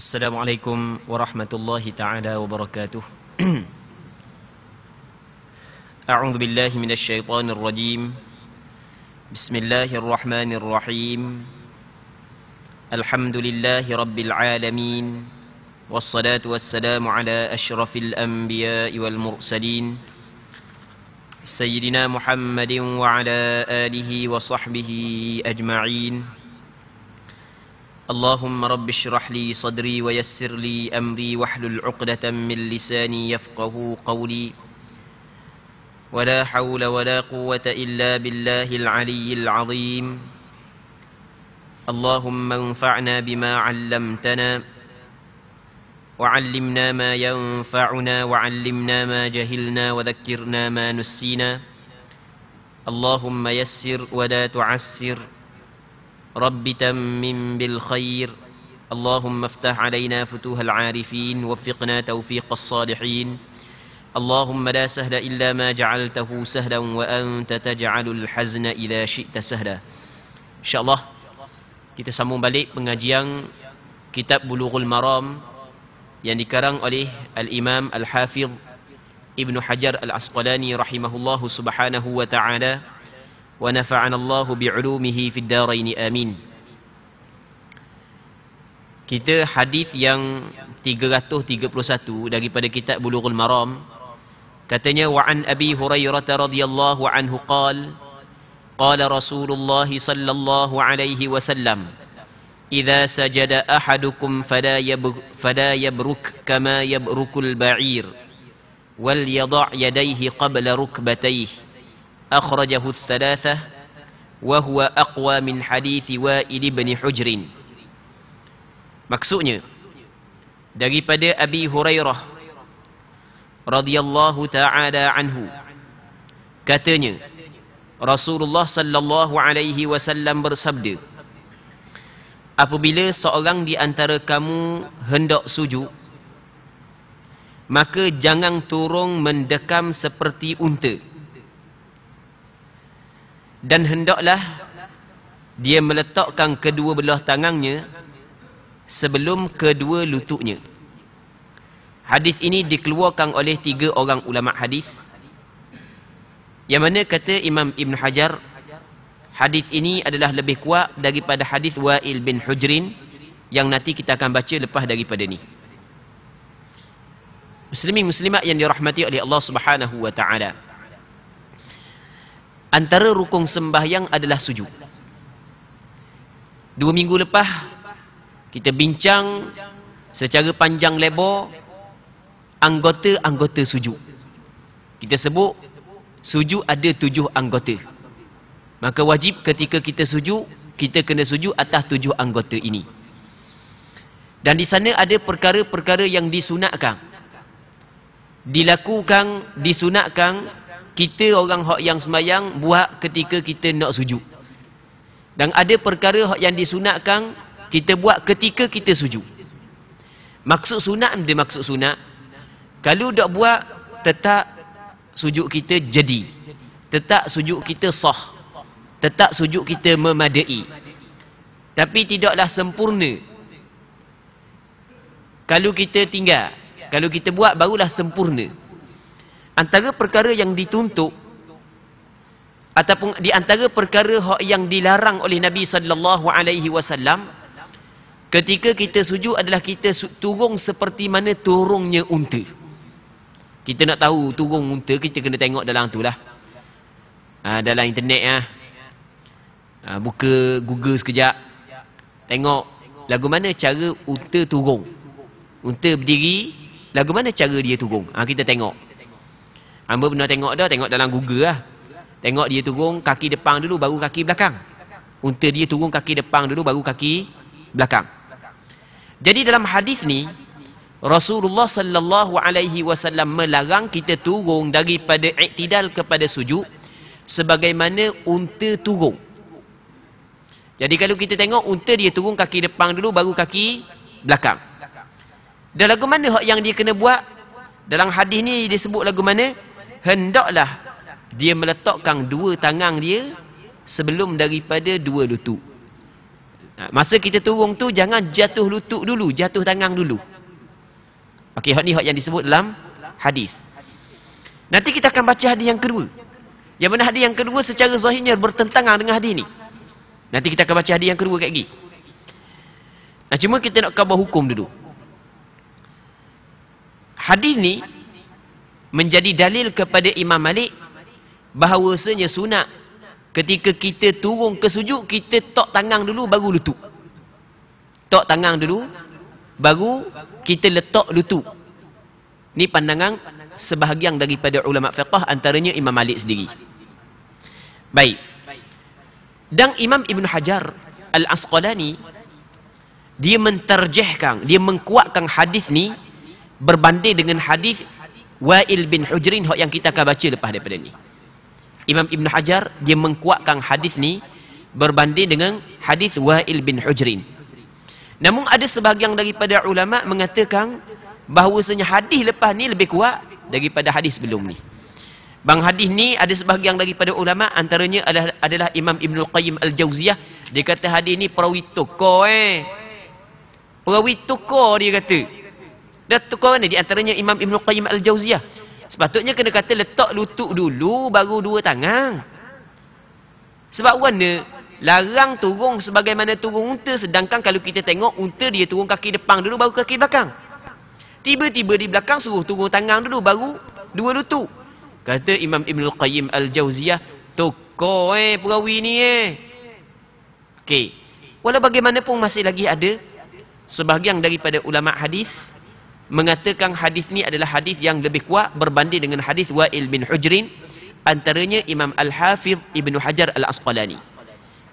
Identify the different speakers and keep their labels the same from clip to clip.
Speaker 1: Assalamualaikum warahmatullahi ta'ala wabarakatuh. A'udzu billahi minasy syaithanir rajim. Bismillahirrahmanirrahim. Alhamdulillahi rabbil alamin. Wassalatu wassalamu ala asyrafil anbiya'i wal mursalin. Sayyidina Muhammadin wa ala alihi wa sahbihi ajma'in. اللهم رب اشرح لي صدري ويسر لي أمري واحلل عقدة من لساني يفقه قولي ولا حول ولا قوة إلا بالله العلي العظيم اللهم انفعنا بما علمتنا وعلمنا ما ينفعنا وعلمنا ما جهلنا وذكرنا ما نسينا اللهم يسر ولا تعسر رب تمم بالخير اللهم افتح علينا فتوح العارفين وفقنا توفيق الصالحين اللهم لا سهل إلا ما جعلته سهلا وأنت تجعل الحزن إذا شئت سهلا. InsyaAllah kita sambung balik pengajian kitab Bulughul Maram yang dikarang oleh Al-Imam Al-Hafidh Ibn Hajar Al-Asqalani rahimahullahu subhanahu wa ta'ala wa nafa'ana Allahu bi'ulumihi fid darain amin. Kita hadis yang 331 daripada kitab Bulughul Maram. Katanya wa an Abi Hurairah radhiyallahu anhu qala Rasulullah sallallahu alaihi wasallam idza sajada ahadukum fala yabruk kama yabrukul ba'ir wal yada' yadayhi qabla rukbatayhi أخرجه الثلاثة وهو أقوى من حديث وائل بن حجر. Maksudnya daripada Abi Hurairah radhiyallahu ta'ala anhu, katanya Rasulullah sallallahu alaihi wasallam bersabda, apabila seorang di antara kamu hendak sujud, maka jangan turun mendekam seperti unta, dan hendaklah dia meletakkan kedua belah tangannya sebelum kedua lututnya. Hadis ini dikeluarkan oleh 3 orang ulama hadis, yang mana kata Imam Ibn Hajar, hadis ini adalah lebih kuat daripada hadis Wa'il bin Hujrin yang nanti kita akan baca lepas daripada ni. Muslimin muslimat yang dirahmati oleh Allah Subhanahu wa ta'ala, antara rukun sembahyang adalah sujud. 2 minggu lepas kita bincang secara panjang lebar anggota-anggota sujud. Kita sebut sujud ada 7 anggota. Maka wajib ketika kita sujud, kita kena sujud atas 7 anggota ini. Dan di sana ada perkara-perkara yang disunatkan, dilakukan, disunatkan kita orang hak yang sembahyang buat ketika kita nak sujud. Dan ada perkara hak yang disunatkan kita buat ketika kita sujud. Maksud sunat, dia maksud sunat, kalau tak buat tetap sujud kita jadi, tetap sujud kita sah, tetap sujud kita memadai, tapi tidaklah sempurna. Kalau kita tinggal, kalau kita buat barulah sempurna. Antara perkara yang dituntut ataupun di antara perkara yang dilarang oleh Nabi sallallahu alaihi wasallam ketika kita sujud adalah kita turun seperti mana turunnya unta. Kita nak tahu turun unta, kita kena tengok dalam tu lah. Dalam internet buka Google sekejap, tengok lagu mana cara unta turun. Unta berdiri, lagu mana cara dia turun. Kita tengok. Hamba pernah tengok dah, tengok dalam Google lah. Tengok dia turun kaki depan dulu baru kaki belakang. Unta dia turun kaki depan dulu baru kaki belakang. Jadi dalam hadis ni Rasulullah sallallahu alaihi wasallam melarang kita turun daripada i'tidal kepada sujud sebagaimana unta turun. Jadi kalau kita tengok unta dia turun kaki depan dulu baru kaki belakang. Dan lagu mana hak yang dia kena buat? Dalam hadis ni disebut lagu mana? Hendaklah dia meletakkan 2 tangan dia sebelum daripada 2 lutut. Masa kita turun tu jangan jatuh lutut dulu, jatuh tangan dulu. Okey, hak ni hak yang disebut dalam hadis. Nanti kita akan baca hadis yang kedua. Yang mana hadis yang kedua secara zahirnya bertentangan dengan hadis ni. Nanti kita akan baca hadis yang kedua kat lagi. Nah, cuma kita nak khabar hukum dulu. Hadis ni menjadi dalil kepada Imam Malik bahawasanya sunat ketika kita turun ke sujud, kita tok tangan dulu baru lutut. Tok tangan dulu baru kita letak lutut. Ni pandangan sebahagian daripada ulama fiqh, antaranya Imam Malik sendiri. Baik. Dan Imam Ibn Hajar Al-Asqalani dia menterjihkan, dia mengkuatkan hadis ni berbanding dengan hadis Wa'il bin Hujrin yang kita akan baca lepas daripada ni. Imam Ibn Hajar dia mengkuatkan hadis ni berbanding dengan hadis Wa'il bin Hujrin. Namun ada sebahagian daripada ulama mengatakan bahawasanya hadis lepas ni lebih kuat daripada hadis sebelum ni. Bang hadis ni ada sebahagian daripada ulama, antaranya adalah Imam Ibnul Qayyim Al-Jauziyah. Dia kata hadis ni perawi toko perawi toko dia kata. Dan toko ni di antaranya Imam Ibnul Qayyim Al-Jauziyah. Sepatutnya kena kata letak lutut dulu baru dua tangan. Sebab warna larang turun sebagaimana turun unta, sedangkan kalau kita tengok unta dia turun kaki depan dulu baru kaki belakang. Tiba-tiba di belakang suruh turun tangan dulu baru dua lutut. Kata Imam Ibnul Qayyim Al-Jauziyah, toko perawi ni Okey. Walau bagaimanapun masih lagi ada sebahagian daripada ulama hadis mengatakan hadis ni adalah hadis yang lebih kuat berbanding dengan hadis Wa'il bin Hujrin, antaranya Imam Al-Hafiz Ibn Hajar Al-Asqalani.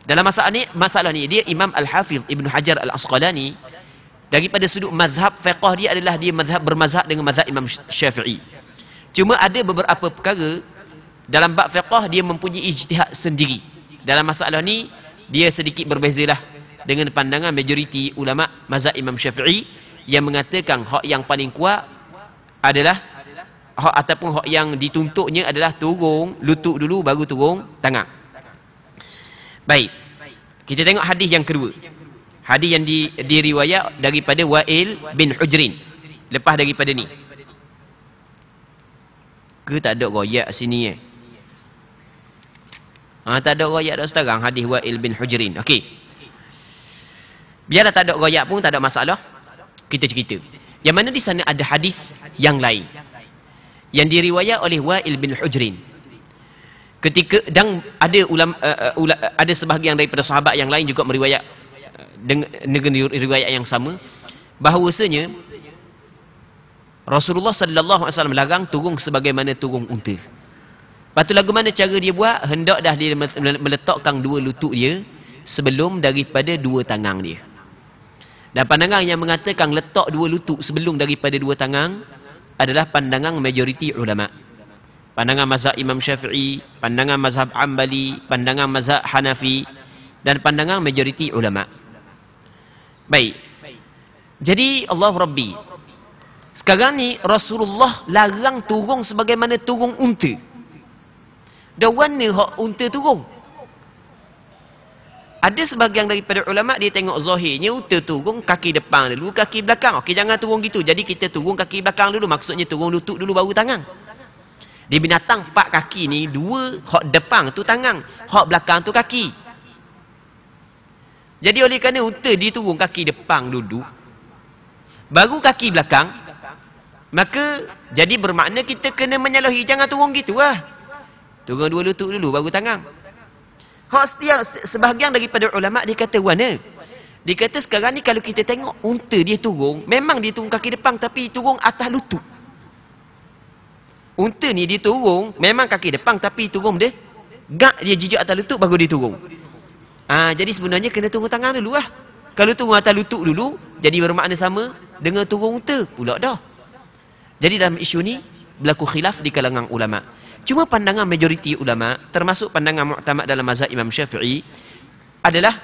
Speaker 1: Dalam masalah ni dia Imam Al-Hafiz Ibn Hajar Al-Asqalani daripada sudut mazhab fiqh dia adalah dia bermazhab dengan mazhab Imam Syafi'i. Cuma ada beberapa perkara dalam bab fiqh dia mempunyai ijtihad sendiri. Dalam masalah ni dia sedikit berbezalah dengan pandangan majoriti ulama mazhab Imam Syafi'i yang mengatakan hak yang paling kuat adalah hak ataupun hak yang dituntutnya adalah turun lutut dulu baru turun tangan. Baik. Kita tengok hadis yang kedua. Hadis yang diriwayat daripada Wa'il bin Hujrin. Lepas daripada ni. Ke tak ada royak sini tak ada royak dah sekarang hadis Wa'il bin Hujrin. Okey. Biarlah tak ada royak pun tak ada masalah. Kita cerita. Yang mana di sana ada hadis yang lain yang diriwayat oleh Wa'il bin Hujrin. Ketika dan ada ada sebahagian daripada sahabat yang lain juga meriwayat dengan riwayat yang sama bahawasanya Rasulullah sallallahu alaihi wasallam larang turun sebagaimana turun unta. Lepas tu lagu mana cara dia buat? Hendak dah dia meletakkan dua lutut dia sebelum daripada dua tangan dia. Dan pandangan yang mengatakan letak dua lutut sebelum daripada dua tangan adalah pandangan majoriti ulama. Pandangan mazhab Imam Syafi'i, pandangan mazhab Hanbali, pandangan mazhab Hanafi dan pandangan majoriti ulama. Baik. Jadi Allah Rabbi. Sekarang ni Rasulullah larang turun sebagaimana turun unta. Dan warna hak unta turun. Ada sebahagian daripada ulama dia tengok zahirnya unta turun kaki depan dulu, kaki belakang. Okey, jangan turun gitu. Jadi kita turun kaki belakang dulu, maksudnya turun lutut dulu baru tangan. Di binatang empat kaki ni, dua hak depan tu tangan, hak belakang tu kaki. Jadi oleh kerana unta dia turun kaki depan dulu baru kaki belakang, maka jadi bermakna kita kena menyalahi, jangan turun gitu lah. Turun dua lutut dulu baru tangan. Sebahagian daripada ulama dia kata warna. Dia kata sekarang ni kalau kita tengok unta dia turun, memang dia turun kaki depan tapi turun atas lutut. Unta ni dia turun memang kaki depan tapi turun dia gak dia jijak atas lutut baru dia turun. Jadi sebenarnya kena turun tangan dulu lah. Kalau turun atas lutut dulu jadi bermakna sama dengan turun unta pula dah. Jadi dalam isu ni berlaku khilaf di kalangan ulama. Cuma pandangan majoriti ulama, termasuk pandangan muktamad dalam mazhab Imam Syafi'i, adalah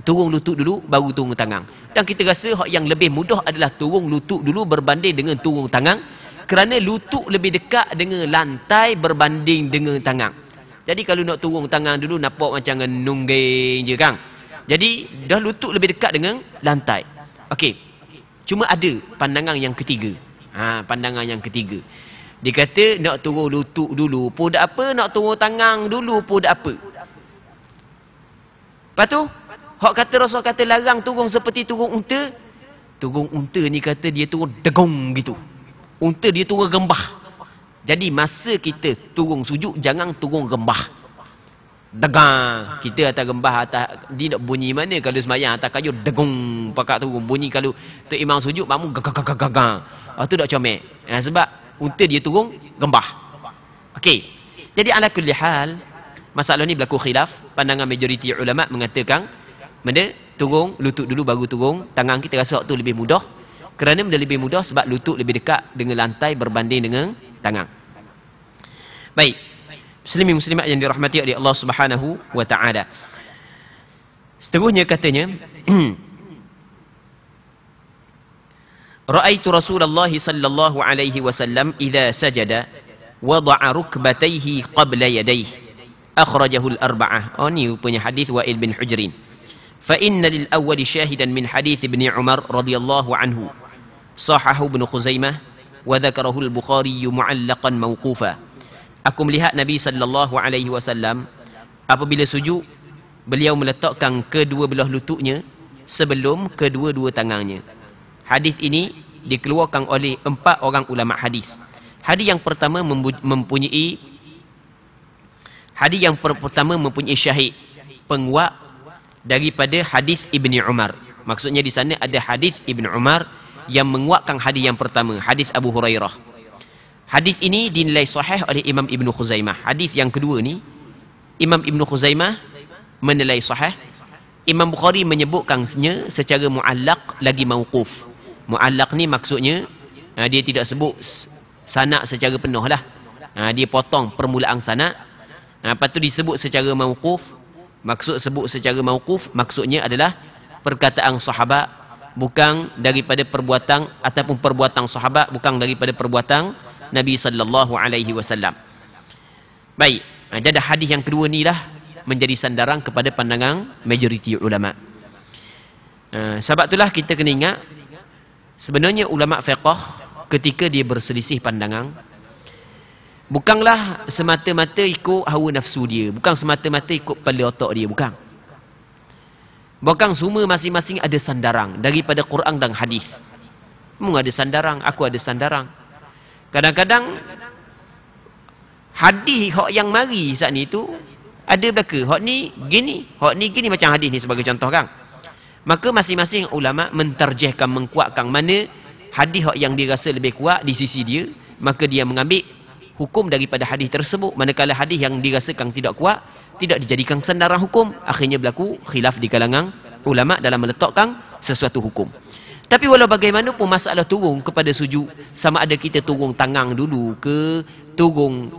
Speaker 1: turun lutut dulu, baru turun tangan. Dan kita rasa hak yang lebih mudah adalah turun lutut dulu berbanding dengan turun tangan, kerana lutut lebih dekat dengan lantai berbanding dengan tangan. Jadi kalau nak turun tangan dulu, nampak macam nungging je kan. Jadi dah lutut lebih dekat dengan lantai. Okey. Cuma ada pandangan yang ketiga. Pandangan yang ketiga. Dia kata nak turun lutut dulu pun tak apa, nak turun tangan dulu pun tak apa. Lepas tu, hak kata Rasul kata larang turun seperti turun unta. Turun unta ni kata dia turun degong gitu. Unta dia turun rembah. Jadi masa kita turun sujud, jangan turun rembah. Degang. Kita atas rembah, atas, dia nak bunyi mana kalau semayang atas kayu, degong pakak turun. Bunyi kalau Tok Imam sujud, makmum gagak-gagak-gagak. Tu tak comel. Sebab unta dia turun rembah. Okey. Jadi ala kulli hal, masalah ni berlaku khilaf. Pandangan majoriti ulama mengatakan, benda turun lutut dulu baru turun tangan. Kita rasa waktu lebih mudah. Kerana benda lebih mudah sebab lutut lebih dekat dengan lantai berbanding dengan tangan. Baik. Muslimin muslimat yang dirahmati oleh Allah Subhanahu wa taala. Seterusnya katanya, Ra'aitu Rasulullah sallallahu alaihi wasallam idza sajada wada'a rukbatayhi qabla yadayhi. Akhrajahu al-arba'ah. Ni rupanya hadis Wa'il bin Hujrin. Fa inna lil awwal shahidan min hadis Ibn Umar radhiyallahu anhu. Sahahu Ibn Khuzaimah wa dzakarahu al-Bukhari mu'allaqan mawqufa. Aku melihat Nabi sallallahu alaihi wasallam apabila sujud, beliau meletakkan kedua belah lututnya sebelum kedua-dua tangannya. Hadis ini dikeluarkan oleh 4 orang ulama hadis. Hadis yang pertama mempunyai syahid, penguat daripada hadis Ibni Umar. Maksudnya di sana ada hadis Ibn Umar yang menguatkan hadis yang pertama, hadis Abu Hurairah. Hadis ini dinilai sahih oleh Imam Ibn Khuzaimah. Hadis yang kedua ni Imam Ibn Khuzaimah menilai sahih. Imam Bukhari menyebutkannya secara muallaq lagi mauquf. Muallaq ni maksudnya dia tidak sebut sanad secara penuh lah. Dia potong permulaan sanad. Lepas tu disebut secara mauquf. Maksud sebut secara mauquf maksudnya adalah perkataan sahabat, bukan daripada perbuatan, ataupun perbuatan sahabat bukan daripada perbuatan Nabi sallallahu alaihi wasallam. Baik, jadi hadis yang kedua ni lah menjadi sandaran kepada pandangan majoriti ulama. Sebab itulah kita kena ingat, sebenarnya ulama fiqh ketika dia berselisih pandangan, bukanlah semata-mata ikut hawa nafsu dia, bukan semata-mata ikut kepala otak dia, bukan. Bahkan semua masing-masing ada sandaran daripada Quran dan hadis. Mu ada sandaran, aku ada sandaran. Kadang-kadang hadis hak yang mari saat ni tu ada belaka, hak ni gini macam hadis ni sebagai contoh kan. Maka masing-masing ulama mentarjihkan, mengkuatkan mana hadis hak yang dia rasa lebih kuat di sisi dia, maka dia mengambil hukum daripada hadis tersebut. Manakala hadis yang dirasakan tidak kuat, tidak dijadikan sandaran hukum. Akhirnya berlaku khilaf di kalangan ulama dalam meletakkan sesuatu hukum. Tapi walau bagaimanapun masalah turun kepada sujud, sama ada kita turun tangan dulu ke, turun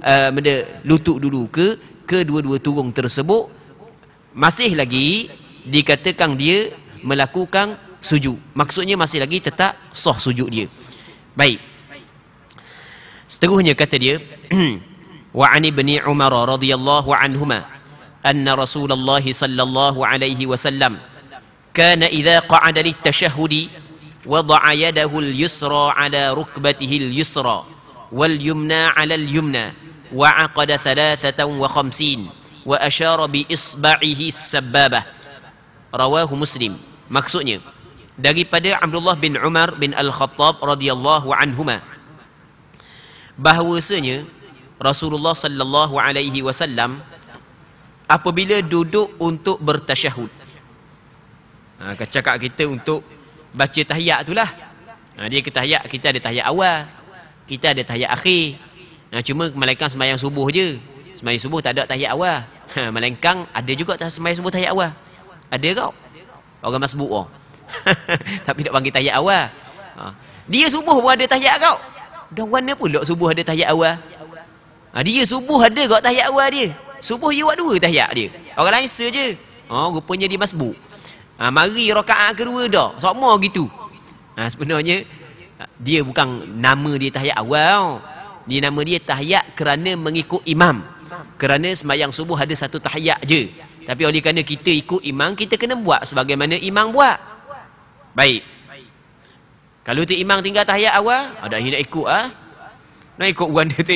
Speaker 1: lutut dulu ke, kedua-dua turun tersebut masih lagi dikatakan dia melakukan sujud. Maksudnya masih lagi tetap sah sujud dia. Baik. Seterusnya kata dia, wa an ibni Umar radhiyallahu anhuma anna Rasulullah sallallahu alaihi wasallam kana idza qa'ada lit-tashahhudi wada'a yadahu al-yusra 'ala rukbatihi al-yusra wal yumna 'ala al-yumna wa 'aqada 53 wa ashara bi isba'ihi as-sabbabah. Rawahu Muslim. Maksudnya daripada Abdullah bin Umar bin Al-Khattab radhiyallahu anhuma, bahawasanya Rasulullah sallallahu alaihi wasallam apabila duduk untuk bertasyahud, cakap kita untuk baca tahiyat itulah, dia kata tahiyat, kita ada tahiyat awal, kita ada tahiyat akhir. Cuma melainkan sembahyang subuh je, sembahyang subuh tak ada tahiyat awal. Melainkan ada juga sembahyang subuh tahiyat awal. Ada kau orang masbuk tapi tak panggil tahiyat awal. Dia subuh pun ada tahiyat kau. Dah mana pula subuh ada tahiyat awal? Dia subuh ada kau tahiyat awal dia. Subuh dia buat 2 tahiyat dia. Orang lain saja. Rupanya dia masbuk. Mari rakaat kedua dah. Sama gitu. Sebenarnya dia bukan nama dia tahiyat awal. Dia nama dia tahiyat kerana mengikut imam. Kerana sembahyang subuh ada 1 tahiyat je. Tapi oleh kerana kita ikut imam, kita kena buat sebagaimana imam buat. Baik. Kalau tu imam tinggal tahiyat awal, ada yang nak ikut nak ikut orang dia tu.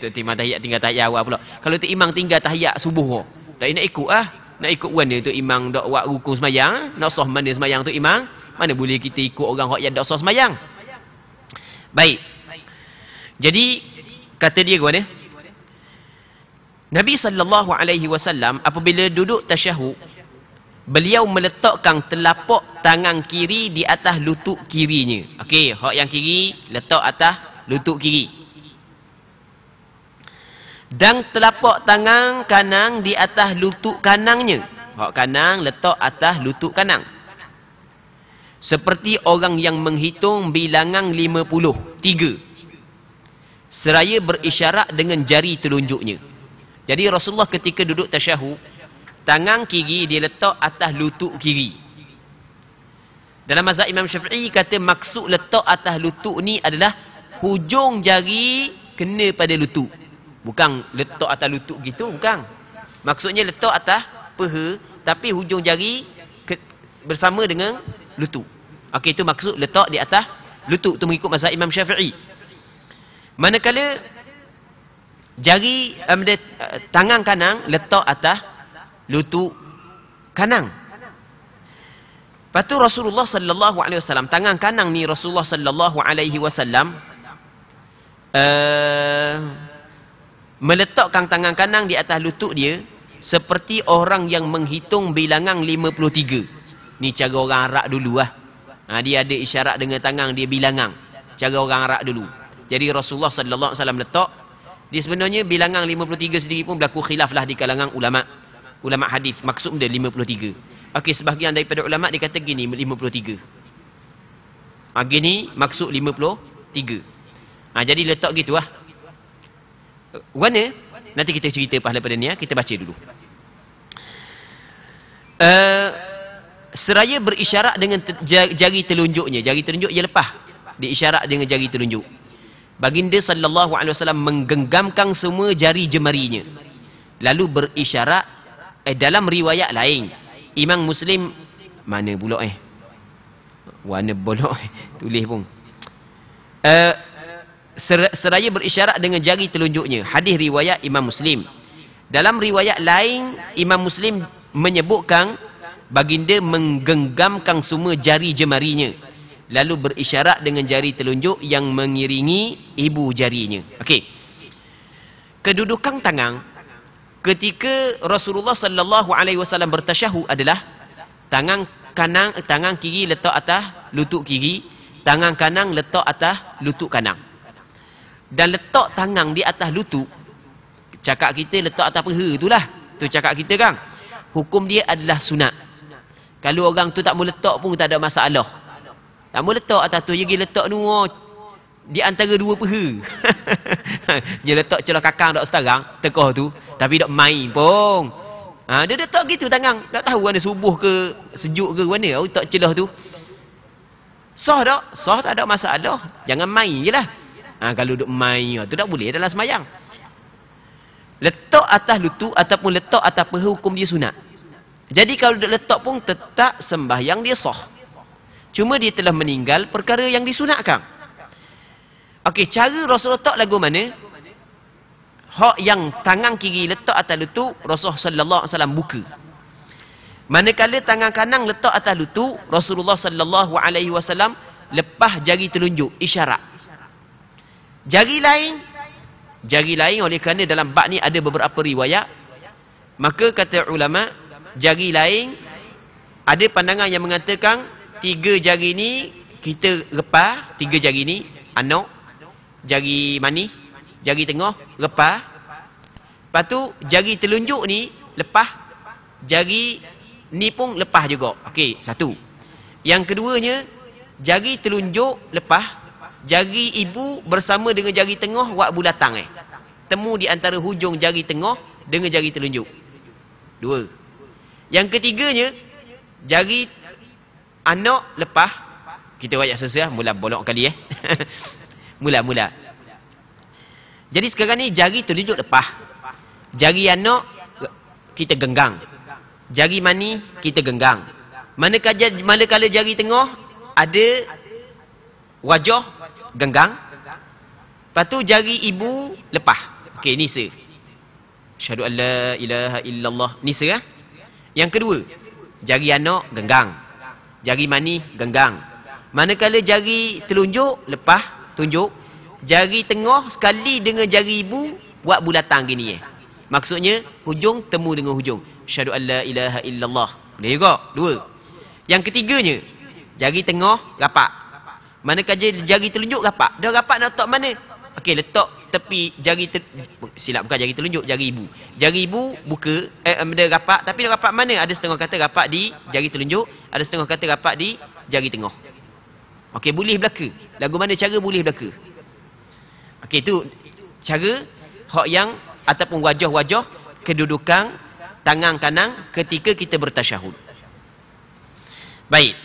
Speaker 1: Tu timang tahiyat tinggal tahiyat awal pula. Kalau tu imam tinggal tahiyat subuh, tak nak ikut nak ikut orang dia tu imam dak buat rukun semayang, nak sah mana semayang tu imam, mana boleh kita ikut orang hak yang dak sah semayang. Baik. Jadi kata dia kawan Nabi SAW apabila duduk tasyahud, beliau meletakkan telapak tangan kiri di atas lutut kirinya. Okey, hak yang kiri letak atas lutut kiri. Dan telapak tangan kanan di atas lutut kanannya. Hak kanan letak atas lutut kanan. Seperti orang yang menghitung bilangan 53. Seraya berisyarat dengan jari telunjuknya. Jadi Rasulullah ketika duduk tasyahud, tangan kiri dia letak atas lutut kiri. Dalam mazhab Imam Syafi'i kata maksud letak atas lutut ni adalah hujung jari kena pada lutut. Bukan letak atas lutut gitu, bukan. Maksudnya letak atas peha, tapi hujung jari bersama dengan lutut. Okey, itu maksud letak di atas lutut. Itu mengikut mazhab Imam Syafi'i. Manakala jari tangan kanan letak atas lutut kanan. Lepas tu Rasulullah sallallahu alaihi wasallam, tangan kanan ni Rasulullah sallallahu alaihi wasallam meletakkan tangan kanan di atas lutut dia seperti orang yang menghitung bilangan 53. Ni cara orang Arab dulu dia ada isyarat dengan tangan dia bilangan. Cara orang Arab dulu. Jadi Rasulullah sallallahu alaihi wasallam letak. Dia sebenarnya bilangan 53 sendiri pun berlaku khilaf lah di kalangan ulama hadis. Maksud dia 53. Okey, sebahagian daripada ulama dia kata gini 53. Gini maksud 53. Jadi letak gitu Mana? Nanti kita cerita pahala pada ni kita baca dulu. Seraya berisyarat dengan jari telunjuknya. Jari telunjuk ia lepas. Diisyarat dengan jari telunjuk. Baginda sallallahu alaihi wasallam menggenggamkan semua jari jemarinya. Lalu berisyarat dalam riwayat lain. Imam Muslim mana pula warna bolok tulis pun. Seraya berisyarat dengan jari telunjuknya. Hadis riwayat Imam Muslim. Dalam riwayat lain Imam Muslim menyebutkan baginda menggenggamkan semua jari jemarinya. Lalu berisyarat dengan jari telunjuk yang mengiringi ibu jarinya. Okey. Kedudukan tangan ketika Rasulullah sallallahu alaihi wasallam bertasyahud adalah tangan kiri letak atas lutut kiri, tangan kanan letak atas lutut kanan. Dan letak tangan di atas lutut, cakap kita letak atas peha itulah. Tu cakap kita kan. Hukum dia adalah sunat. Kalau orang tu tak mau letak pun tak ada masalah. Tak mau letak atas tu, dia letak ni di antara dua peha. Dia letak celah kakang dok sekarang, tekah tu, tapi dok main pun. Dia letak gitu tangan, tak tahu mana subuh ke sejuk ke mana, letak celah tu. Sah tak? Sah tak ada masalah. Jangan main je lah. Kalau dok main tu tak boleh dalam semayang. Letak atas lutut ataupun letak atas peha hukum dia sunat. Jadi kalau dok letak pun tetap sembahyang dia sah. Cuma dia telah meninggal perkara yang disunatkan. Okey, cara Rasulullah letak lagu mana? Hak yang tangan kiri letak atas lutut, Rasulullah sallallahu alaihi wasallam buka. Manakala tangan kanan letak atas lutut, Rasulullah sallallahu alaihi wasallam lepas jari telunjuk, isyarat. Jari lain oleh kerana dalam bab ni ada beberapa riwayat, maka kata ulama, jari lain ada pandangan yang mengatakan 3 jari ni kita lepas, 3 jari ni anak, jari manis, jari tengah lepas. Lepas tu jari telunjuk ni lepas, jari ni pun lepas juga. Okey, satu. Yang keduanya, jari telunjuk lepas, jari ibu bersama dengan jari tengah buat bulatang temu di antara hujung jari tengah dengan jari telunjuk. 2. Yang ketiganya, jari anak lepas. Kita rakyat sesuai mula bolok kali mula. Jadi sekarang ni jari telunjuk lepas, jari anak kita genggam. jari mani kita genggam. Manakala jari tengah ada wajah genggam. Lepas tu jari ibu lepas. Okey, nisa. Asyhadu an la ilaha illallah. Nisa ah. Yang kedua, jari anak genggam. Jari mani genggam. Manakala jari telunjuk lepas tunjuk, jari tengah sekali dengan jari ibu buat bulatan gini Maksudnya hujung temu dengan hujung. Asyhadu an la ilaha illallah. Boleh juga. Dua. Yang ketiganya, jari tengah rapat. Manakala jari telunjuk rapat. Dah rapat nak letak mana? Okey, letak tepi jari silap, bukan jari telunjuk, jari ibu. Jari ibu buka dia rapat, tapi dia rapat mana? Ada setengah kata rapat di jari telunjuk, ada setengah kata rapat di jari tengah. Okey, boleh belaka. Lagu mana cara boleh belaka? Okey, itu cara hak yang ataupun wajah-wajah kedudukan tangan kanan ketika kita bertasyahud. Baik.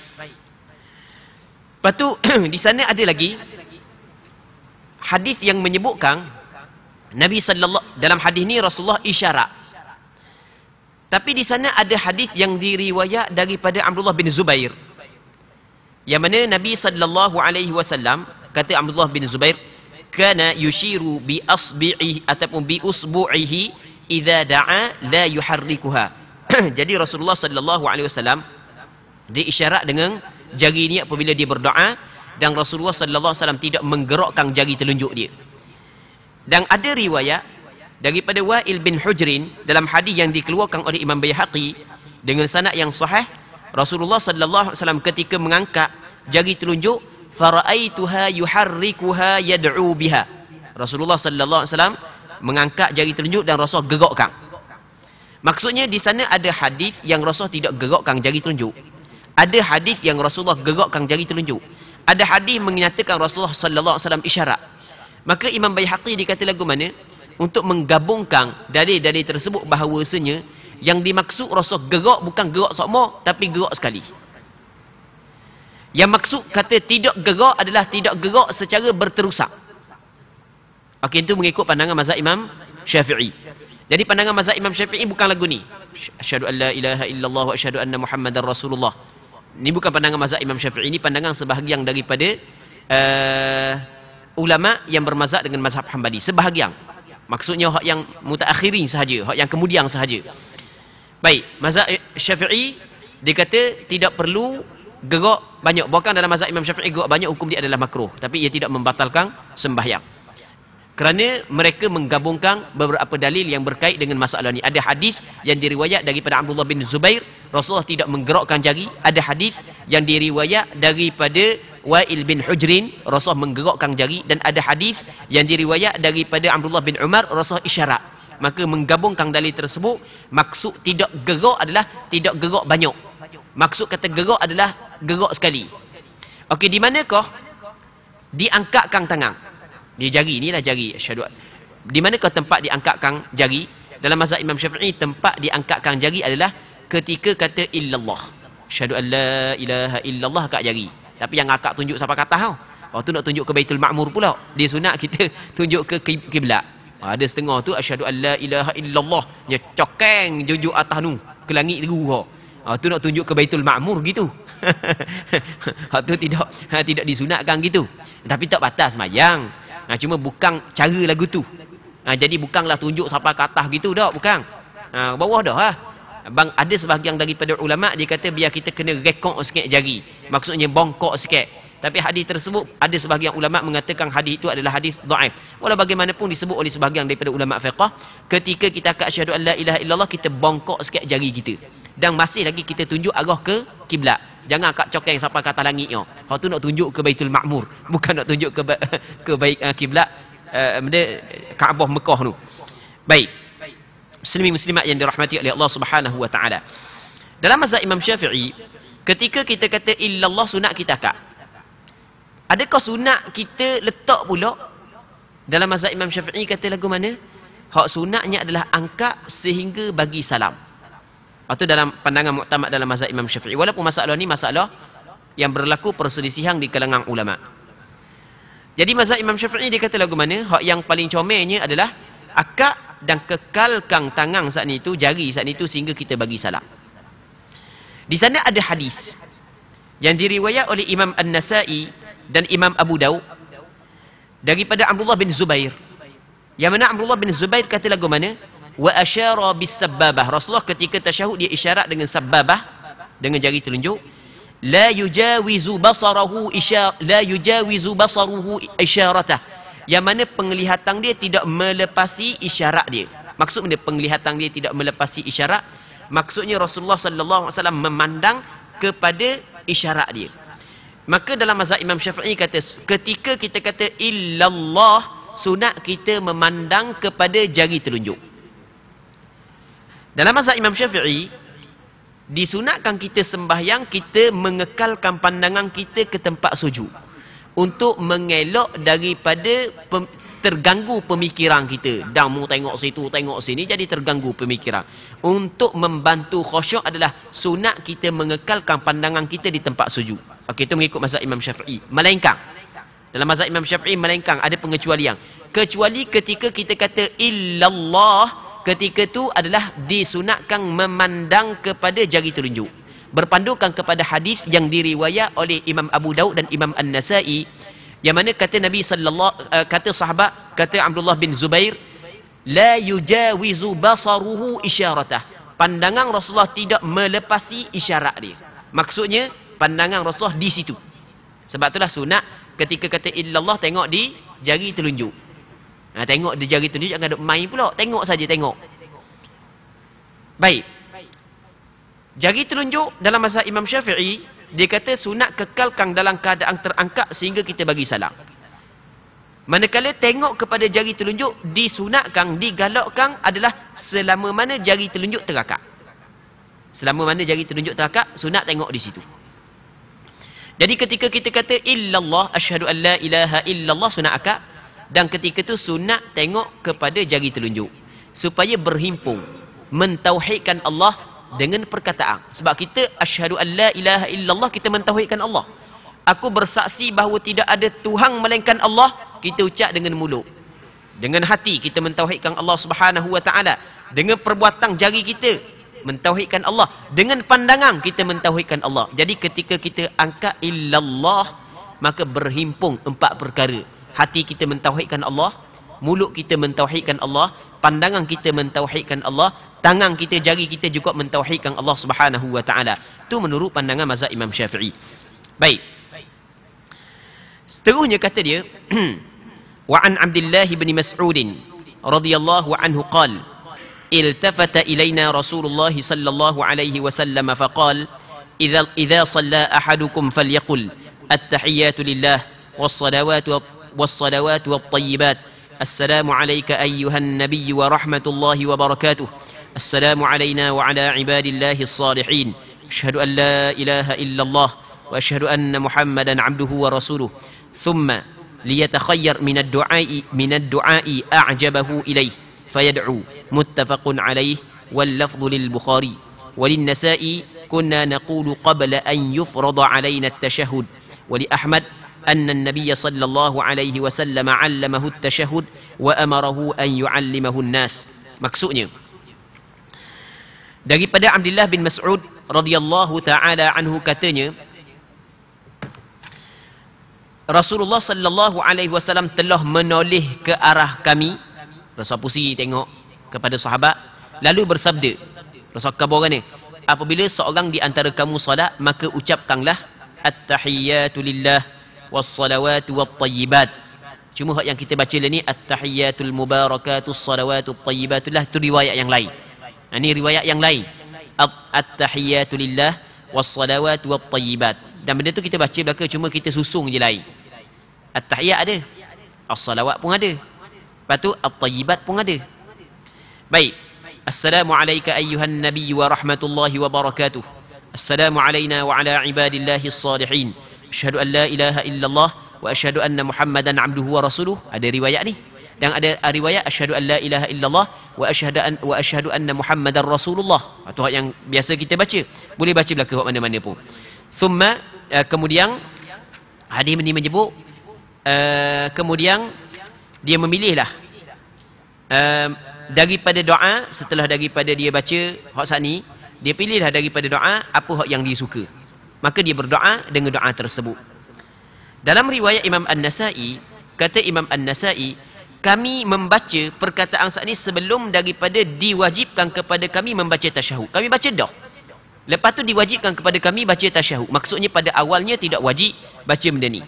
Speaker 1: Lepas tu di sana ada lagi hadis yang menyebutkan Nabi sallallahu dalam hadis ni Rasulullah isyarat. Tapi di sana ada hadis yang diriwayat daripada Abdullah bin Zubair. Yang mana Nabi sallallahu alaihi wasallam kata Abdullah bin Zubair, kana yushiru bi asbi'i ataupun bi usbu'ihi idza da'a la yuharrikuha. Jadi Rasulullah sallallahu alaihi wasallam dia isyarat dengan jari ni apabila dia berdoa, dan Rasulullah sallallahu alaihi wasallam tidak menggerakkan jari telunjuk dia. Dan ada riwayat daripada Wa'il bin Hujrin dalam hadis yang dikeluarkan oleh Imam Baihaqi dengan sanad yang sahih, Rasulullah sallallahu alaihi wasallam ketika mengangkat jari telunjuk, faraaituha yuharrikuha yad'u biha. Rasulullah sallallahu alaihi wasallam mengangkat jari telunjuk dan Rasul gerakkan. Maksudnya di sana ada hadis yang Rasul tidak gerakkan jari telunjuk. Ada hadis yang Rasulullah gerakkan jari telunjuk. Ada hadis menyatakan Rasulullah sallallahu alaihi wasallam isyarat. Maka Imam Baihaqi dikata lagu mana untuk menggabungkan dalil-dalil tersebut bahawasanya yang dimaksud Rasul gerak bukan gerak sama tapi gerak sekali. Yang maksud kata tidak gerak adalah tidak gerak secara berterusan. Okey, itu mengikut pandangan mazhab Imam Syafi'i. Jadi pandangan mazhab Imam Syafi'i bukan lagu ni. Asyhadu an la ilaha illallah wa asyhadu anna Muhammadar Rasulullah. Ini bukan pandangan mazhab Imam Syafi'i, ini pandangan sebahagian daripada ulama yang bermazhab dengan mazhab Hambali. Sebahagian. Maksudnya hak yang mutaakhirin sahaja, hak yang kemudian sahaja. Baik, mazhab Syafi'i dia kata tidak perlu gerak banyak. Bahkan dalam mazhab Imam Syafi'i gerak banyak hukum dia adalah makruh, tapi ia tidak membatalkan sembahyang. Kerana mereka menggabungkan beberapa dalil yang berkait dengan masalah ini. Ada hadis yang diriwayat daripada Abdullah bin Zubair, Rasulullah tidak menggerakkan jari. Ada hadis yang diriwayat daripada Wa'il bin Hujrin, Rasulullah menggerakkan jari. Dan ada hadis yang diriwayat daripada Abdullah bin Umar, Rasulullah isyarat. Maka menggabungkan dalil tersebut, maksud tidak gerak adalah tidak gerak banyak. Maksud kata gerak adalah gerak sekali. Okey, di manakah diangkatkan tangan? Di jari, inilah jari. Di manakah tempat diangkatkan jari? Dalam mazhab Imam Syafi'i, tempat diangkatkan jari adalah ketika kata illallah. Asyhadu an la ilaha illallah kat jari. Tapi yang akak tunjuk sampai ke atas tau. Waktu nak tunjuk ke Baitul Ma'mur pula. Dia sunat kita tunjuk ke kiblat. Ada setengah tu asyhadu an la ilaha illallah, dia cokeng tunjuk atas tu ke langit tu. Tu nak tunjuk ke Baitul Ma'mur gitu. Hak tu tidak disunatkan gitu. Tapi tak batas sembahyang. Cuma bukan cara lagu tu. Jadi bukanlah tunjuk sampai ke atas gitu dah, bukan. Bawah dah lah. Bang, ada sebahagian daripada ulama dia kata biar kita kena rekok sikit jari. Maksudnya bongkok sikit. Tapi hadis tersebut ada sebahagian ulama mengatakan hadis itu adalah hadis dhaif. Walau bagaimanapun disebut oleh sebahagian daripada ulama fiqh, ketika kita akad asyhadu an la ilaha illallah, kita bongkok sikit jari kita. Dan masih lagi kita tunjuk arah ke kiblat. Jangan akak cokeng sampai ke atas langitnya. Hak tu nak tunjuk ke Baitul Ma'mur, bukan nak tunjuk ke kiblat Kaabah Mekah tu. Baik. Muslimin muslimat yang dirahmati oleh Allah Subhanahu wa taala. Dalam mazhab Imam Syafi'i, ketika kita kata illallah sunat kita akad. Adakah sunat kita letak pula? Dalam mazhab Imam Syafi'i kata lagu mana? Hak sunatnya adalah angkat sehingga bagi salam. Atau dalam pandangan muktamad dalam mazhab Imam Syafi'i. Walaupun masalah ni masalah yang berlaku perselisihan di kalangan ulama. Jadi mazhab Imam Syafi'i dia kata lagu mana? Hak yang paling comelnya adalah akad dan kekalkan tangan saat itu, jari saat itu sehingga kita bagi salam. Di sana ada hadis yang diriwayat oleh Imam An-Nasa'i dan Imam Abu Daud daripada Abdullah bin Zubair. Yang mana Abdullah bin Zubair kata lagu mana? Wa asyara bis sabbabah. Rasulullah ketika tasyahud dia isyarat dengan sabbabah, dengan jari telunjuk. La yujawizu basaruhu isyaratah. Yang mana penglihatan dia tidak melepasi isyarat dia. Maksud dia penglihatan dia tidak melepasi isyarat. Maksudnya Rasulullah sallallahu alaihi wasallam memandang kepada isyarat dia. Maka dalam mazhab Imam Syafi'i kata ketika kita kata illallah, sunat kita memandang kepada jari telunjuk. Dalam mazhab Imam Syafi'i disunatkan kita sembahyang, kita mengekalkan pandangan kita ke tempat sujud untuk mengelak daripada terganggu pemikiran kita. Damu tengok situ, tengok sini, jadi terganggu pemikiran. Untuk membantu khusyuk adalah sunat kita mengekalkan pandangan kita di tempat sujud. Okey, itu mengikut mazhab Imam Syafi'i. Melainkan dalam mazhab Imam Syafi'i melainkan ada pengecualian. Kecuali ketika kita kata illallah, ketika itu adalah disunatkan memandang kepada jari telunjuk. Berpandukan kepada hadis yang diriwayat oleh Imam Abu Daud dan Imam An-Nasa'i, yang mana kata Nabi kata sahabat, kata Abdullah bin Zubair, la yujawizu basaruhu isyaratah. Pandangan Rasulullah tidak melepasi isyarat dia. Maksudnya pandangan Rasulullah di situ. Sebab itulah sunat ketika kata illallah tengok di jari telunjuk. Tengok di jari telunjuk, jangan duk main pula. Tengok saja, tengok. Baik. Jari telunjuk dalam mazhab Imam Syafi'i, dia kata sunat kekalkan dalam keadaan terangkat sehingga kita bagi salam. Manakala tengok kepada jari telunjuk disunatkan, digalakkan adalah selama mana jari telunjuk terangkat. Selama mana jari telunjuk terangkat, sunat tengok di situ. Jadi ketika kita kata illallah, asyhadu an la ilaha illallah, sunat akad. Dan ketika itu sunat tengok kepada jari telunjuk supaya berhimpun mentauhidkan Allah dengan perkataan. Sebab kita asyhadu an la ilaha illallah, kita mentauhidkan Allah. Aku bersaksi bahawa tidak ada Tuhan melainkan Allah, kita ucap dengan mulut. Dengan hati kita mentauhidkan Allah Subhanahu wa taala. Dengan perbuatan jari kita mentauhidkan Allah. Dengan pandangan kita mentauhidkan Allah. Jadi ketika kita angkat illallah, maka berhimpun 4 perkara. Hati kita mentauhidkan Allah, mulut kita mentauhidkan Allah, pandangan kita mentauhidkan Allah, tangan kita, jari kita juga mentauhidkan Allah Subhanahu wa taala. Itu menurut pandangan mazhab Imam Syafi'i. Baik. Seterusnya kata dia, wa an Abdullah bin Mas'ud radhiyallahu anhu qala, iltafata ilaina Rasulullah sallallahu alaihi wasallam faqala, idza shalla ahadukum falyaqul at-tahiyyatu lillah was-salawatu wat-tayyibat. Assalamu alayka ayyuhan nabiy wa rahmatullahi wa barakatuh. Assalamu alayna wa ala ibadillahi as-salihin. Asyhadu an la ilaha illallah wa asyhadu anna Muhammadan abduhu wa rasuluh. Thumma liyatakhayyar min ad-du'a'i a'jabahu ilayh fayad'u. Muttafaqun alayh wal lafdhu lil Bukhari wa lin Nasa'i kunna naqulu qabla an yufrada alayna at-tashahhud wa li Ahmad أن النبي صلى الله عليه وسلم علمه التشهد وأمره أن يعلمه الناس. Maksudnya daripada Abdullah bin Mas'ud radhiyallahu taala anhu katanya, Rasulullah sallallahu alaihi wasallam telah menoleh ke arah kami. Rasul pusing tengok kepada sahabat lalu bersabda, Rasul khabar ni, apabila seorang di antara kamu solat, maka ucapkanlah at-tahiyyatu lillah was-salawatu wat-tayyibat. Cuma hak yang kita baca ni at-tahiyyatul mubarakatus salawatut tayyibatullah, itu riwayat yang lain. Ini riwayat yang lain. At-tahiyyatu lillah was-salawatu wat-tayyibat. Dan benda tu kita baca belaka, cuma kita susung je lain. At-tahiyyat ada, as-salawat pun ada, lepas tu at-tayyibat pun ada. Baik. Assalamu alayka ayyuhan nabiy wa rahmatullahi wa barakatuh. Assalamu alayna wa ala ibadillahi as-salihin. Asyhadu an la ilaha illallah wa asyhadu anna Muhammadan abduhu wa rasuluh. Ada riwayat ni. Dan ada riwayat asyhadu an la ilaha illallah wa asyhadu anna Muhammadan rasulullah. Itu hak yang biasa kita baca. Boleh baca belaka hak mana-mana pun. Thumma kemudian hadis ini menyebut kemudian dia memilihlah daripada doa, setelah daripada dia baca hak saat ni, dia pilihlah daripada doa apa hak yang dia suka. Maka dia berdoa dengan doa tersebut. Dalam riwayat Imam An-Nasai, kata Imam An-Nasai, kami membaca perkataan saat ini sebelum daripada diwajibkan kepada kami membaca tasyahud. Kami baca dah. Lepas tu diwajibkan kepada kami baca tasyahud. Maksudnya pada awalnya tidak wajib baca benda ni.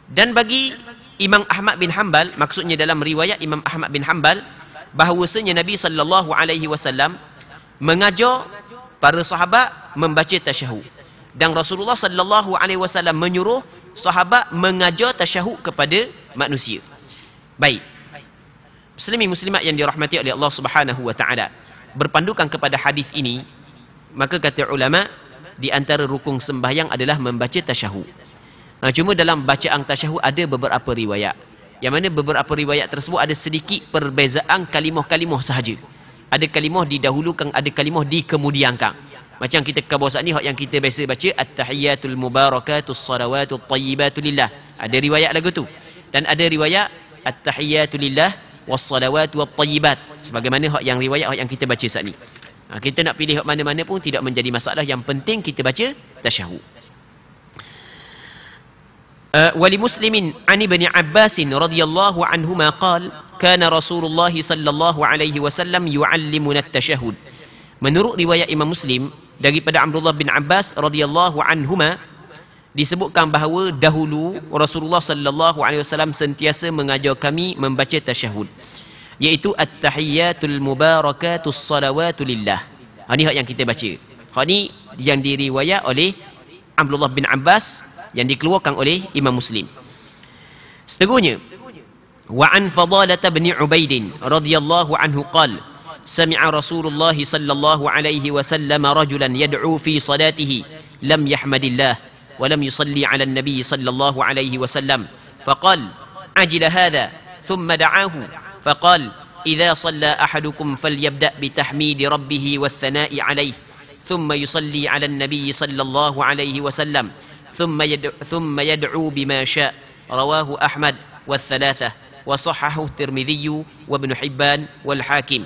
Speaker 1: Dan bagi Imam Ahmad bin Hanbal, maksudnya dalam riwayat Imam Ahmad bin Hanbal, bahawasanya Nabi SAW mengajar para sahabat membaca tasyahud. Dan Rasulullah SAW menyuruh sahabat mengajar tasyahud kepada manusia. Baik. Muslimin muslimat yang dirahmati oleh Allah Subhanahu wa taala. Berpandukan kepada hadis ini, maka kata ulama, di antara rukun sembahyang adalah membaca tasyahud. Cuma dalam bacaan tasyahud ada beberapa riwayat. Yang mana beberapa riwayat tersebut ada sedikit perbezaan kalimah-kalimah sahaja. Ada kalimah didahulukan, ada kalimah dikemudiankan. Macam kita ke bawah saat ni, yang kita biasa baca, At-tahiyyatul mubarakatus salawatut tayyibatu lillah. Ada riwayat lagu tu. Dan ada riwayat, At-tahiyyatu lillah wassalawatu wattayyibat. Sebagaimana yang riwayat yang kita baca saat ni. Kita nak pilih hak mana-mana pun tidak menjadi masalah. Yang penting kita baca tasyahud. Wali muslimin an ibni Abbas radhiyallahu anhuma qala kana Rasulullah sallallahu alaihi wasallam yuallimuna at-tasyahud. Menurut riwayat Imam Muslim daripada Abdullah bin Abbas radhiyallahu anhuma, disebutkan bahawa dahulu Rasulullah sallallahu alaihi wasallam sentiasa mengajar kami membaca tasyahud, iaitu at-tahiyyatul mubarakatus salawatu lillah. Ini hak yang kita baca. Hak ni yang diriwayat oleh Abdullah bin Abbas, yang dikeluarkan oleh Imam Muslim. Seterusnya, wa an Fadalah bin Ubaid radhiyallahu anhu qala sami'a Rasulullah sallallahu alaihi wasallam rajulan yad'u fi salatihi lam yahmadillah wa lam yusalli 'ala an-nabi sallallahu alaihi wasallam faqala ajila hadha thumma da'ahu faqala idza shalla ahadukum falyabda' bi tahmidi rabbih was-sana'i 'alayhi thumma yusalli 'ala an-nabi sallallahu alaihi wasallam ثم يدعو بما شاء. رواه أحمد والثلاثة وصححه الترمذي وابن حبان والحاكم.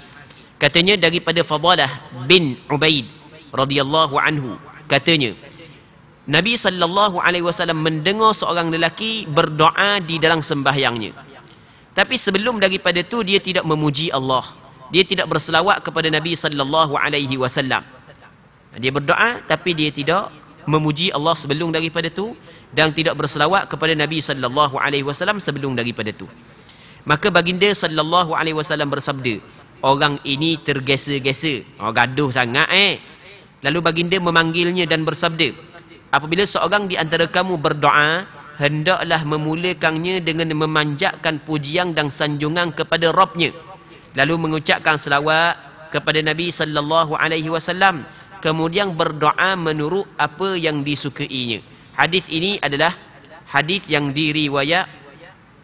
Speaker 1: Katanya daripada Fadalah bin Ubaid radhiyallahu anhu, katanya Nabi sallallahu alaihi wasallam mendengar seorang lelaki berdoa di dalam sembahyangnya. Tapi sebelum daripada tu dia tidak memuji Allah. Dia tidak berselawat kepada Nabi sallallahu alaihi wasallam. Dia berdoa tapi dia tidak memuji Allah sebelum daripada tu, dan tidak berselawat kepada Nabi sallallahu alaihi wasallam sebelum daripada tu. Maka baginda sallallahu alaihi wasallam bersabda, orang ini tergesa-gesa, gaduh sangat Lalu baginda memanggilnya dan bersabda, apabila seorang di antara kamu berdoa, hendaklah memulakannya dengan memanjatkan pujian dan sanjungan kepada Rabbnya, lalu mengucapkan selawat kepada Nabi sallallahu alaihi wasallam, kemudian berdoa menurut apa yang disukainya. Hadis ini adalah hadis yang diriwayat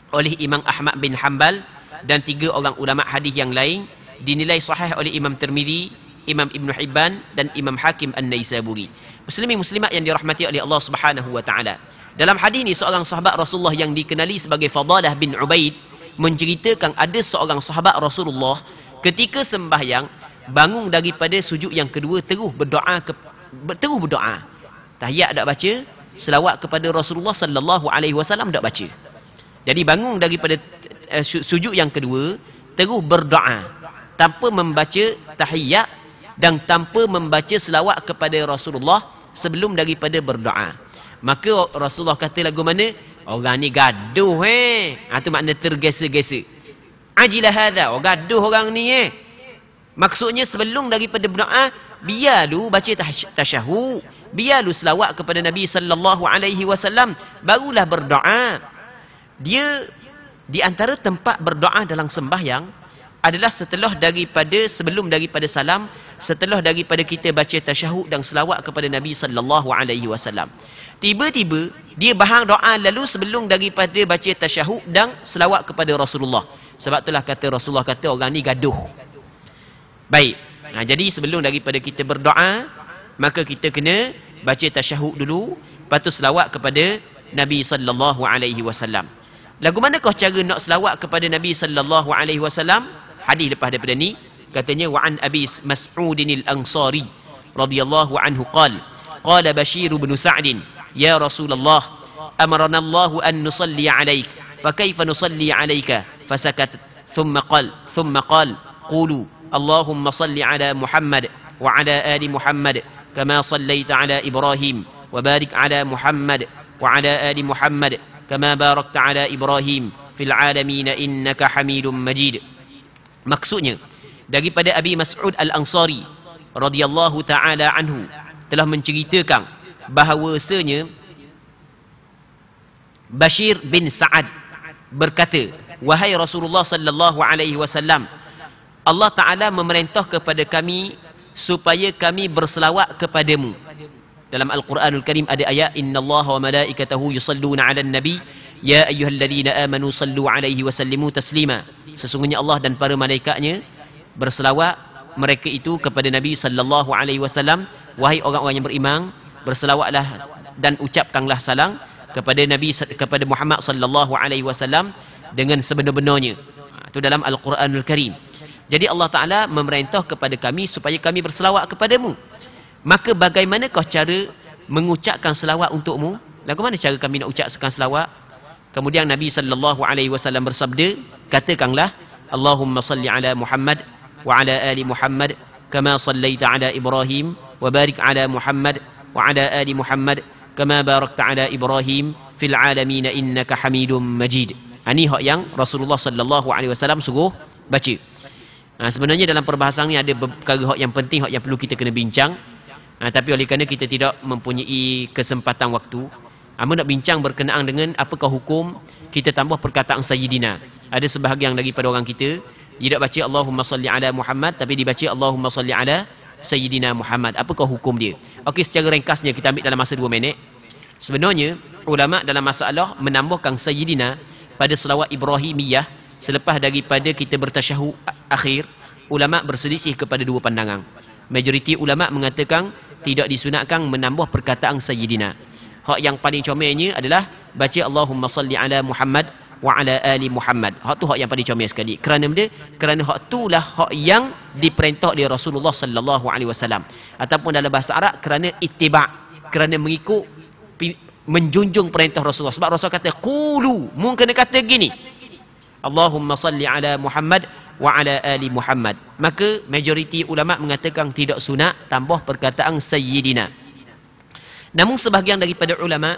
Speaker 1: oleh Imam Ahmad bin Hanbal dan 3 orang ulama hadis yang lain, dinilai sahih oleh Imam Tirmizi, Imam Ibn Hibban dan Imam Hakim An-Naisaburi. Muslimin muslimat yang dirahmati oleh Allah Subhanahu wa taala. Dalam hadis ini seorang sahabat Rasulullah yang dikenali sebagai Fadalah bin Ubaid menceritakan ada seorang sahabat Rasulullah ketika sembahyang bangun daripada sujud yang kedua terus berdoa, tahiyat tak baca, selawat kepada Rasulullah sallallahu alaihi wasallam tak baca. Jadi bangun daripada sujud yang kedua terus berdoa tanpa membaca tahiyat dan tanpa membaca selawat kepada Rasulullah sebelum daripada berdoa. Maka Rasulullah kata lagu mana? Orang ni gaduh itu makna tergesa-gesa. Ajila hadha, gaduh orang ni Maksudnya sebelum daripada berdoa, biar lu baca tasyahud, biar lu selawat kepada Nabi sallallahu alaihi wasallam, barulah berdoa. Dia di antara tempat berdoa dalam sembahyang adalah setelah daripada, sebelum daripada salam, setelah daripada kita baca tasyahud dan selawat kepada Nabi sallallahu alaihi wasallam. Tiba-tiba dia bahang doa lalu sebelum daripada baca tasyahud dan selawat kepada Rasulullah. Sebab itulah kata Rasulullah kata orang ni gaduh. Baik. Jadi sebelum daripada kita berdoa, maka kita kena baca tasyahud dulu, lepas tu selawat kepada Nabi sallallahu alaihi wasallam. Lagu manakah cara nak selawat kepada Nabi sallallahu alaihi wasallam? Hadis lepas daripada ni, katanya wa an Abi Mas'udin al-Ansari radhiyallahu anhu qala Bashir bin Sa'd ya Rasulullah amarna Allah an nusalli 'alaik fa kaifa nusalli 'alaika fasakat thumma qala qulu Allahumma salli 'ala Muhammad wa 'ala ali Muhammad kama sallaita 'ala Ibrahim wa barik 'ala Muhammad wa 'ala ali Muhammad kama barakta 'ala Ibrahim fil 'alamin innaka Hamidum Majid. Maksudnya daripada Abi Mas'ud Al-Ansari radhiyallahu taala anhu telah menceritakan bahawasanya Bashir bin Sa'ad berkata, wahai Rasulullah sallallahu alaihi wasallam, Allah Taala memerintah kepada kami supaya kami berselawat kepadamu. Dalam Al-Quranul Karim ada ayat innallaha wa malaikatahu yusalluna 'alan nabi ya ayyuhalladzina amanu sallu 'alaihi wa sallimu taslima. Sesungguhnya Allah dan para malaikatnya berselawat mereka itu kepada Nabi sallallahu alaihi wasallam. Wahai orang-orang yang beriman, berselawatlah dan ucapkanlah salam kepada Nabi, kepada Muhammad sallallahu alaihi wasallam dengan sebenar-benarnya. Itu dalam Al-Quranul Karim. Jadi Allah Taala memerintah kepada kami supaya kami berselawat kepadamu. Maka bagaimanakah cara mengucapkan selawat untukmu? Lagu mana cara kami nak ucapkan selawat? Kemudian Nabi sallallahu alaihi wasallam bersabda, katakanlah Allahumma salli ala Muhammad wa ala ali Muhammad kama sallaita ala Ibrahim wa barik ala Muhammad wa ala ali Muhammad kama barakta ala Ibrahim fil alamin innaka Hamidum Majid. Ini hak yang Rasulullah sallallahu alaihi wasallam suruh baca. Sebenarnya dalam perbahasan ni ada perkara hak yang penting, hak yang perlu kita kena bincang. Tapi oleh kerana kita tidak mempunyai kesempatan waktu, nak bincang berkenaan dengan apakah hukum kita tambah perkataan Sayyidina. Ada sebahagian daripada orang kita tidak baca Allahumma salli ala Muhammad, tapi dibaca Allahumma salli ala Sayyidina Muhammad. Apakah hukum dia? Okey, secara ringkasnya kita ambil dalam masa 2 minit. Sebenarnya ulama dalam masalah menambahkan Sayyidina pada selawat Ibrahimiyah selepas daripada kita bertasyahud akhir, ulama berselisih kepada 2 pandangan. Majoriti ulama mengatakan tidak disunatkan menambah perkataan Sayyidina. Hak yang paling comelnya adalah baca Allahumma salli ala Muhammad wa ala ali Muhammad. Hak tu hak yang paling comel sekali. Kerana benda? Kerana hak itulah hak yang diperintah oleh Rasulullah sallallahu alaihi wasallam. Ataupun dalam bahasa Arab kerana ittiba', kerana mengikut, menjunjung perintah Rasulullah. Sebab Rasul kata qulu, mu kena kata gini. Allahumma salli ala Muhammad wa ala ali Muhammad. Maka majoriti ulama mengatakan tidak sunat tambah perkataan Sayyidina. Namun sebahagian daripada ulama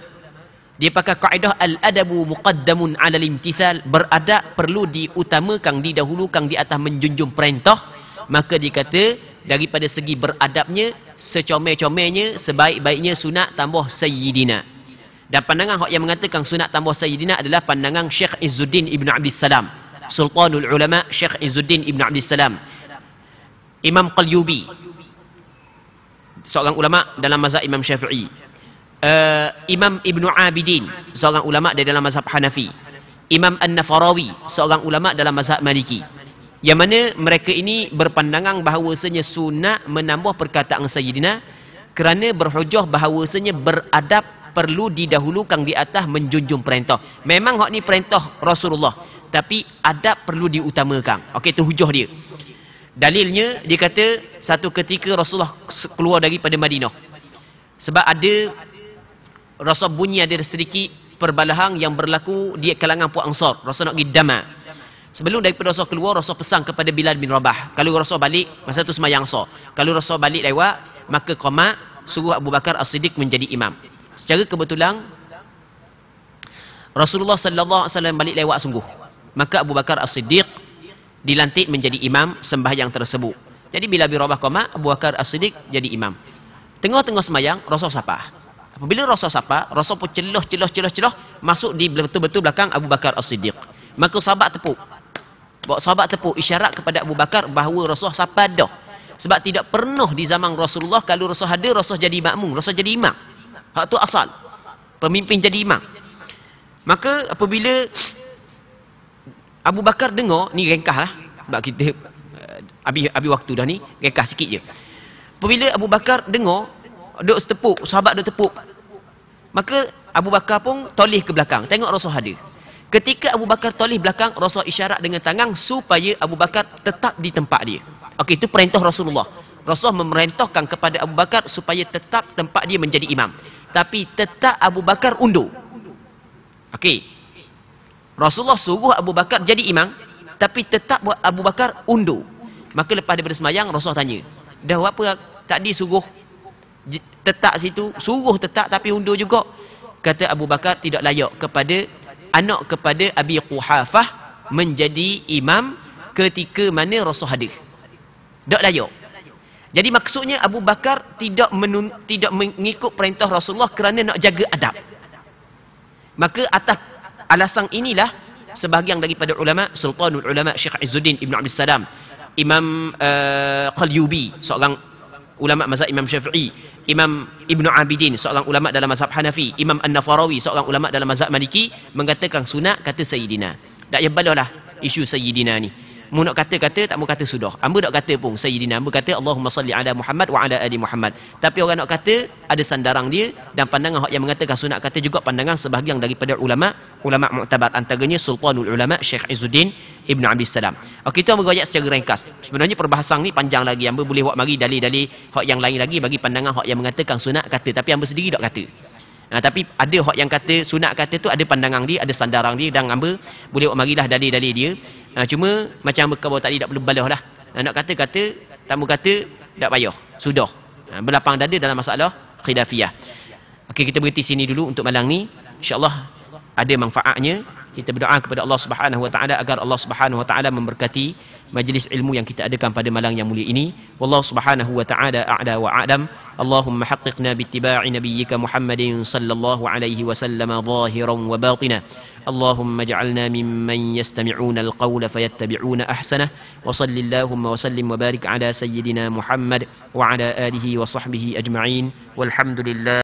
Speaker 1: dia pakai kaedah al-adabu muqaddamun 'ala al-imtithal, beradab perlu diutamakan, didahulukan di atas menjunjung perintah. Maka dia kata daripada segi beradabnya, secomel-comelnya, sebaik-baiknya sunat tambah Sayyidina. Dan pandangan hak yang mengatakan sunat tambah Sayyidina adalah pandangan Syekh Izzuddin Ibn Abdissalam, Sultanul Ulama Syekh Izzuddin Ibn Abdissalam. Imam Qalyubi, seorang ulama dalam mazhab Imam Syafi'i. Imam Ibn Abidin, seorang ulama dari dalam mazhab Hanafi. Imam An-Nafarawi, seorang ulama dalam mazhab Maliki. Yang mana mereka ini berpandangan bahawasanya sunat menambah perkataan Sayyidina kerana berhujah bahawasanya beradab perlu didahulukan di atas menjunjung perintah. Memang hak ni perintah Rasulullah, tapi adab perlu diutamakan. Okey, itu hujah dia. Dalilnya dia kata satu ketika Rasulullah keluar daripada Madinah. Sebab ada Rasul bunyi ada sedikit perbalahan yang berlaku di kalangan puak Ansar. Rasul nak pergi Dama. Sebelum daripada Rasul keluar, Rasul pesan kepada Bilal bin Rabah, kalau Rasul balik, masa tu sembahyang Asar, kalau Rasul balik lewat, maka qamat suruh Abu Bakar As-Siddiq menjadi imam. Secara kebetulan Rasulullah sallallahu alaihi wasallam balik lewat sungguh. Maka Abu Bakar As-Siddiq dilantik menjadi imam sembahyang tersebut. Jadi bila Bin Rabah qamat, Abu Bakar As-Siddiq jadi imam. Tengah-tengah sembahyang, Rasul sapa. Apabila Rasul sapa, Rasul pun celah masuk di betul-betul belakang Abu Bakar As-Siddiq. Maka sahabat tepuk. Bawa sahabat tepuk isyarat kepada Abu Bakar bahawa Rasul sapa dah. Sebab tidak pernah di zaman Rasulullah kalau Rasul ada, Rasul jadi makmum, Rasul jadi imam. Hak tu asal. Pemimpin jadi imam. Maka apabila Abu Bakar dengar, ni ringkas lah. Sebab kita habis waktu dah ni, ringkas sikit je. Apabila Abu Bakar dengar, duk setepuk, sahabat duk tepuk. Maka Abu Bakar pun toleh ke belakang. Tengok Rasul ada. Ketika Abu Bakar toleh belakang, Rasul isyarat dengan tangan supaya Abu Bakar tetap di tempat dia. Okey, itu perintah Rasulullah. Rasulullah memerintahkan kepada Abu Bakar supaya tetap tempat dia menjadi imam. Tapi tetap Abu Bakar undur. Okey. Rasulullah suruh Abu Bakar jadi imam, tapi tetap buat Abu Bakar undur. Maka lepas daripada semayang, Rasulullah tanya, dah apa tadi suruh tetap situ, suruh tetap tapi undur juga. Kata Abu Bakar, tidak layak kepada anak kepada Abi Quhafah menjadi imam ketika mana Rasul hadir. Tak layak. Jadi maksudnya Abu Bakar tidak mengikut perintah Rasulullah kerana nak jaga adab. Maka atas alasan inilah sebahagian daripada ulama, Sultanul Ulama Syekh Izzuddin Ibn Abdul Salam, Imam Qalyubi, seorang ulama mazhab Imam Syafi'i, Imam Ibn Abidin, seorang ulama dalam mazhab Hanafi, Imam An-Nafarawi, seorang ulama dalam mazhab Maliki, mengatakan sunat kata Sayyidina. Tak payah balalah isu Sayyidina ni. Mu nak kata-kata, tak mau kata sudah. Amba tak kata pun Sayyidina. Amba kata Allahumma salli ala Muhammad wa ala ali Muhammad. Tapi orang nak kata, ada sandarang dia, dan pandangan yang mengatakan sunat kata juga pandangan sebahagian daripada ulama mu'tabar, antaranya Sultanul Ulama Syekh Izzuddin Ibn Abdul Salam. Okey, itu amba royak secara ringkas. Sebenarnya perbahasan ni panjang lagi. Amba boleh buat mari dalil-dalil hak yang lain lagi bagi pandangan hak yang mengatakan sunat kata, tapi amba sendiri tak kata. Tapi ada hak yang kata sunat kata tu ada pandangan dia, ada sandaran dia, dan amba boleh buat marilah dalil-dalil dia. Cuma macam amba kata tadi, tak perlu balah lah. Nak kata-kata, tak mau kata, tak payah. Sudah. Berlapang dada dalam masalah khilafiyah. Okey, kita berhenti sini dulu untuk malam ni. InsyaAllah ada manfaatnya. Kita berdoa kepada Allah Subhanahu Wa Taala agar Allah Subhanahu Wa Taala memberkati majlis ilmu yang kita adakan pada malam yang mulia ini. Wallahu Subhanahu Wa Taala a'la wa a'lam. Allahumma haqqiqna bittiba'i nabiyyika Muhammadin sallallahu alaihi wasallam zahiran wa batina. Allahumma ij'alna mimman yastami'una al-qawla fayattabi'una ahsanah. Wa sallallahu wa sallim wa barik ala sayyidina Muhammad wa ala alihi wa sahbihi ajma'in. Walhamdulillah.